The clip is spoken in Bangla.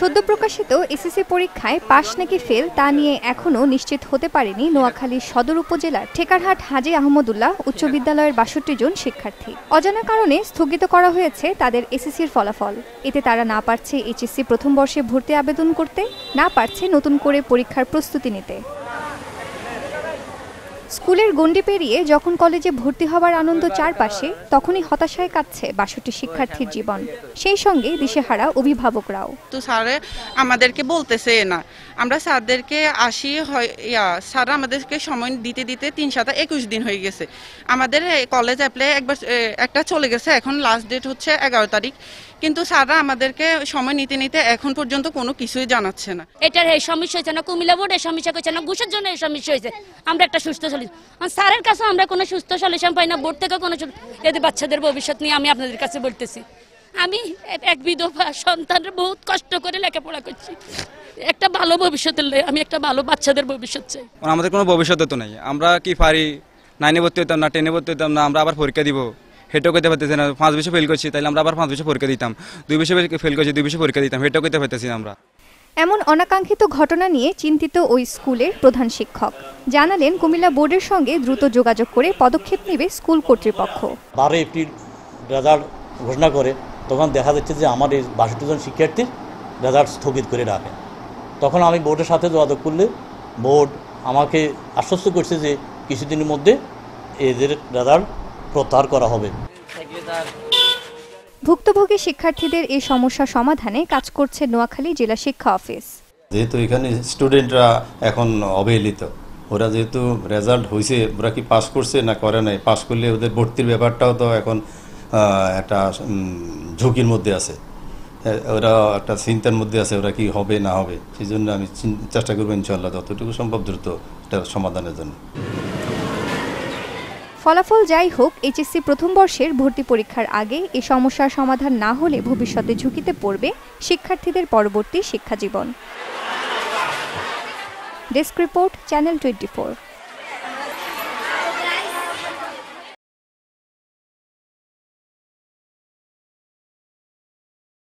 সদ্য প্রকাশিত এসএসসি পরীক্ষায় পাস নাকি ফেল তা নিয়ে এখনও নিশ্চিত হতে পারেনি নোয়াখালীর সদর উপজেলার ঠেকারহাট হাজী আহমদুল্লাহ উচ্চ বিদ্যালয়ের ৬২ জন শিক্ষার্থী। অজানা কারণে স্থগিত করা হয়েছে তাদের এসএসসির ফলাফল। এতে তারা না পারছে এইচএসসি প্রথম বর্ষে ভর্তি আবেদন করতে, না পারছে নতুন করে পরীক্ষার প্রস্তুতি নিতে। স্কুলের গণ্ডি পেরিয়ে যখন কলেজে ভর্তি হবার আনন্দ চারপাশে, তখনই হতাশায় কাটছে ৬২ শিক্ষার্থীর জীবন। সেই সঙ্গে দিশেহারা অভিভাবকরাও। তো স্যারে আমাদেরকে বলতেছে না, আমরা স্যারদেরকে স্যার আমাদেরকে সময় দিতে দিতে ৩/৭ দিন হয়ে গেছে। আমাদের কলেজ অ্যাপ্লাই একটা চলে গেছে, এখন লাস্ট ডেট হচ্ছে ১১ তারিখ, কিন্তু স্যাররা আমাদেরকে সময় নিতে নিতে এখন পর্যন্ত কোনো কিছুই জানাচ্ছে না। এটার এই সমস্যা হয়েছে না, কুমিল্লা বোর্ডের সমস্যা হয়েছে না, ঘুষের জন্য এই সমস্যা হয়েছে। আমরা একটা সুস্থ সলিউশন, স্যারের কাছে আমরা কোনো সুস্থ সলিউশন পাই না, বোর্ড থেকে কোনো। এদের বাচ্চাদের ভবিষ্যৎ নিয়ে আমি আপনাদের কাছে বলতেছি, আমি এক বিধবা সন্তানের বহুত কষ্ট করে লেখাপড়া করছি, একটা ভালো ভবিষ্যতের আমি একটা ভালো বাচ্চাদের ভবিষ্যৎ চাই। আমাদের কোনো ভবিষ্যৎ তো নেই, আমরা কি পারি 9-এ ভর্তি হতাম না, 10-এ ভর্তি হতাম না, আমরা আবার পরীক্ষা দিব, হেঁটেও করতে পারতেছি না। 5 বিষয় ফেল করছি, তাইলে আমরা আবার 5 বিষয় পরীক্ষা দিতাম, 2 বিষয় ফেল করছি, 2 বিষয় পরীক্ষা দিতাম, হেঁটেও করতে পারতেছি না আমরা। এমন অনাকাঙ্ক্ষিত ঘটনা নিয়ে চিন্তিত ওই স্কুলের প্রধান শিক্ষক জানালেন, কুমিল্লা বোর্ডের সঙ্গে দ্রুত যোগাযোগ করে পদক্ষেপ নেবে স্কুল কর্তৃপক্ষ। 12 এপ্রিল রেজাল্ট ঘোষণা করে তখন দেখা যাচ্ছে যে আমার এই ৬২ জন শিক্ষার্থীর রেজাল্ট স্থগিত করে রাখে। তখন আমি বোর্ডের সাথে যোগাযোগ করলে বোর্ড আমাকে আশ্বস্ত করছে যে কিছুদিনের মধ্যে এদের রেজাল্ট প্রত্যাহার করা হবে। ভুক্তভোগী শিক্ষার্থীদের এই সমস্যা সমাধানে কাজ করছে নোয়াখালী জেলা শিক্ষা অফিস। যেহেতু এখানে স্টুডেন্টরা এখন অবহেলিত, ওরা যেহেতু রেজাল্ট হয়েছে, ওরা কি পাস করছে না করে নাই, পাস করলে ওদের ভর্তির ব্যাপারটাও তো এখন একটা ঝুঁকির মধ্যে আছে, ওরা একটা চিন্তার মধ্যে আছে, ওরা কি হবে না হবে। সেই জন্য আমি চেষ্টা করবো ইনশাআল্লাহ যতটুকু সম্ভব দ্রুত এটা সমাধানের জন্য। ফলাফল যাই হোক, এইচএসসি প্রথম বর্ষের ভর্তি পরীক্ষার আগে এই সমস্যার সমাধান না হলে ভবিষ্যতে ঝুঁকিতে পড়বে শিক্ষার্থীদের পরবর্তী শিক্ষাজীবন। Desk report, channel 24।